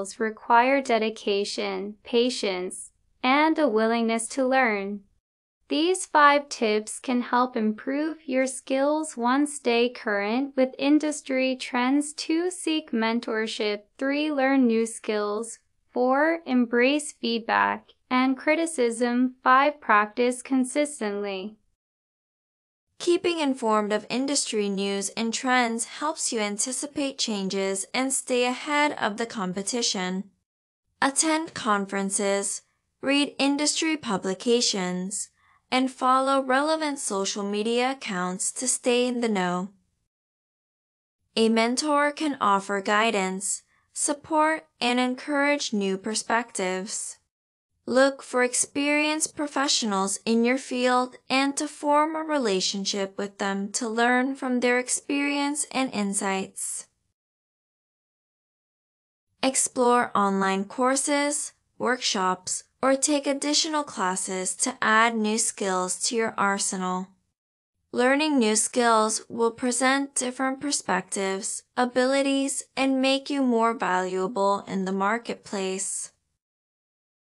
skills require dedication, patience, and a willingness to learn. These 5 tips can help improve your skills. 1. Stay current with industry trends. 2. Seek mentorship. 3. Learn new skills. 4. Embrace feedback and criticism. 5. Practice consistently. Keeping informed of industry news and trends helps you anticipate changes and stay ahead of the competition. Attend conferences, read industry publications, and follow relevant social media accounts to stay in the know. A mentor can offer guidance, support, and encourage new perspectives. Look for experienced professionals in your field and to form a relationship with them to learn from their experience and insights. Explore online courses, workshops, or take additional classes to add new skills to your arsenal. Learning new skills will present different perspectives, abilities, and make you more valuable in the marketplace.